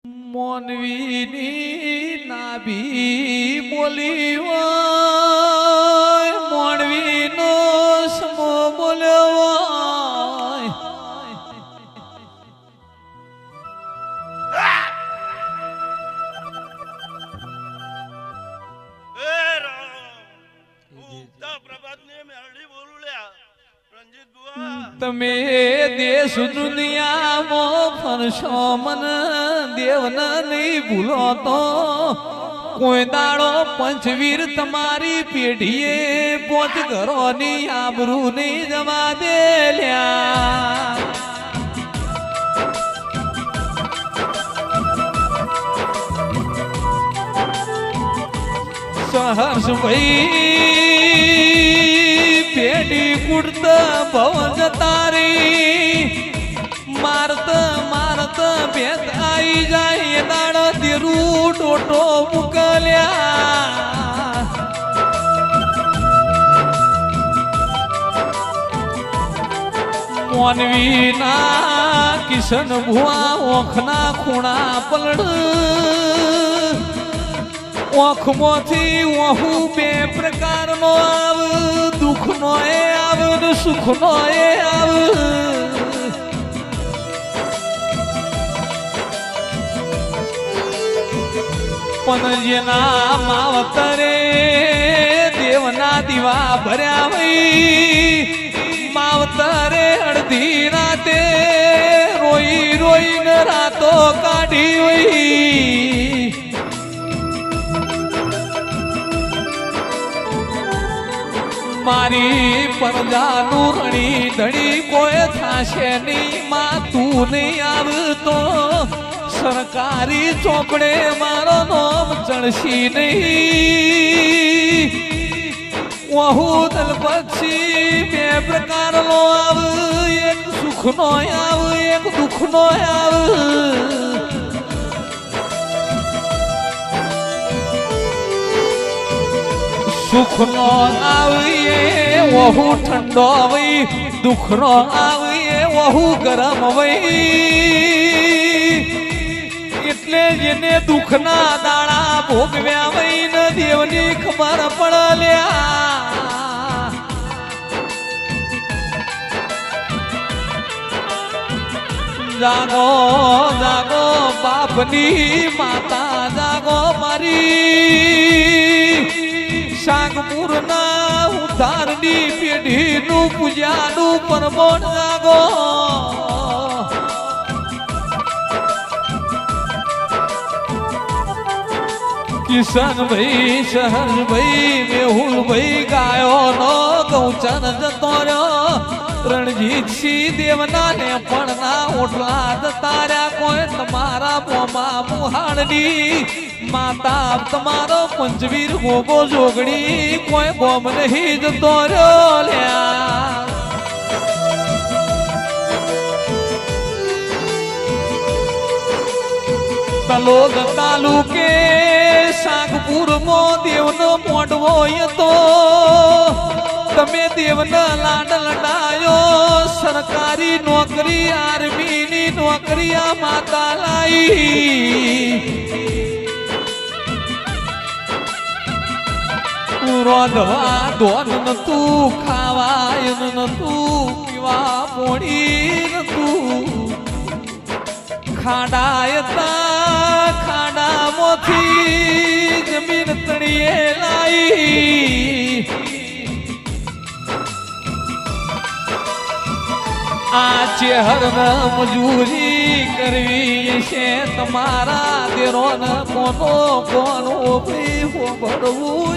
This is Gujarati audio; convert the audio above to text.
મોનવીની નાભી બોલી હોય, મોનવીનો સમો બોલ્યો હોય. તમે દેશ દુનિયામાં ફરશો મન દેવને નહીં ભૂલો તો કોઈ દાડો પંચવીર તમારી પેઢીએ પોચ ઘરોની આબરૂ નહીં જવા દે લ્યા. સહર્ષ ભાઈ પેઢી કુડત ભવ જતારી મારત મારત ભેદ આઈ જાય દાડો દેરું ટોટો મુકલ્યા. મોનવીના કિશન ભુવા ઓખના ખૂણા પલડ ઓખમાંથી ઓહુ બે પ્રકારનો આવ, દુઃખનો એ આવ ને સુખનો એ આવ. પણ જેના માવતરે દેવના દીવા ભર્યા વઈ માવતરે અડધી રાતે રોઈ રોઈને રાતો કાઢી વઈ. મારી પરજાનું રણી ધણી કોઈ થાશે નહીં માં તું નહીં આવતો સરકારી ચોપડે મારો નામ ચડશી નહીં. વહુ દલ પક્ષી બે પ્રકારનો આવ, એક સુખનો આવ એક દુઃખનો આવ. સુખનો આવીએ વહુ ઠંડો વઈ, દુઃખનો આવીએ વહુ ગરમ વઈ. એટલે જેને દુઃખના દાડા ભોગવ્યા વઈ ને દેવની ખબર પડલ્યા. જાગો જાગો બાપની માતા જાગો મારી સાગપુરના ઉધારની પેઢીનું પૂજાનું પરમોણ જાગો. કિશનભાઈ શહરભાઈ મેહુલભાઈ ગાયો નો ગૌચર જતો રહ્યો. રણજીતસિંહ દેવના ને પણ ના ઓટલા જતા રહ્યા. કોઈ તમારા મોમાં મુહાણની માતા તમારો પંચવીર ગોગો જોગણી કોઈ ગોમ નહીં જતો રહ્યો લ્યા. તલોદ તાલુકે સાગપુર મો દેવનો મોડવો હતો. તમે દેવને લાડ લડાયો સરકારી નોકરી આર્મીની નોકરી આ માતા લાઈ. રોધવા ધોન નતું, ખાવાય નતું, પીવા પોણી નતું. ખાડાયતા ખાડામાંથી જમીન તળીએ લાઈ. આ ચેહરને મજૂરી કરવી છે તમારા દેરોને કોનો કોનો ભડવું